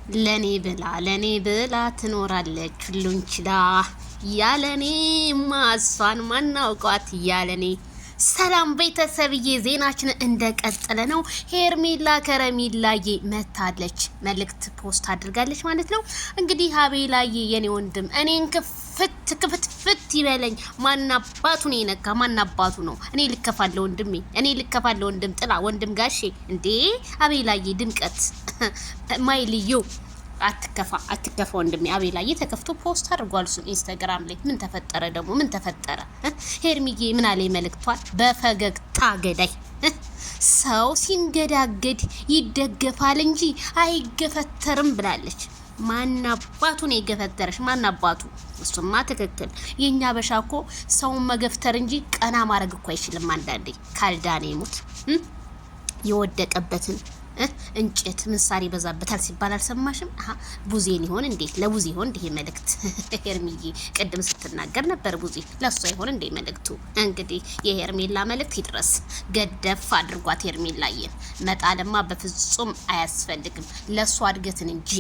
ለኔ ብላ ትኖራለች ሁሉን ችላ ያለኔ ማሷን ማናውቋት ያለኔ። ሰላም ቤተሰብዬ፣ ዜናችን እንደቀጠለ ነው። ሄርሜላ ከረሜላዬ መታለች፣ መልእክት ፖስት አድርጋለች ማለት ነው። እንግዲህ አቤላዬ የኔ ወንድም እኔን ክፍት ይበለኝ። ማናባቱ ነው የነካ? ማናባቱ ነው? እኔ ልከፋለ ወንድሜ፣ እኔ ልከፋለ ወንድም ጥላ፣ ወንድም ጋሼ። እንዴ አቤላዬ ድምቀት ማይልዩ አትከፋ ወንድሜ። አቤላዬ ተከፍቶ ፖስት አድርጓል እሱን ኢንስታግራም ላይ። ምን ተፈጠረ ደግሞ? ምን ተፈጠረ? ሄርሚዬ ምን አለ መልእክቷን? በፈገግታ ገዳይ ሰው ሲንገዳገድ ይደገፋል እንጂ አይገፈተርም ብላለች። ማናባቱ ነው የገፈተረሽ? ማናባቱ? እሱማ ትክክል። የኛ በሻኮ ሰውን መገፍተር እንጂ ቀና ማድረግ እኮ አይችልም። አንዳንዴ ካልዳኔ ሙት የወደቀበትን እንጨት ምሳር ይበዛበታል ሲባል አልሰማሽም? ቡዜን ይሆን እንዴ? ለቡዜ ይሆን እንዴ መልእክት? ሄርሚዬ ቅድም ስትናገር ነበር ቡዜ ለሷ ይሆን እንዴ መልእክቱ? እንግዲህ የሄርሜላ መልእክት ይድረስ። ገደፍ አድርጓት ሄርሜላዬን። መጣለማ በፍጹም አያስፈልግም ለሷ እድገትን እንጂ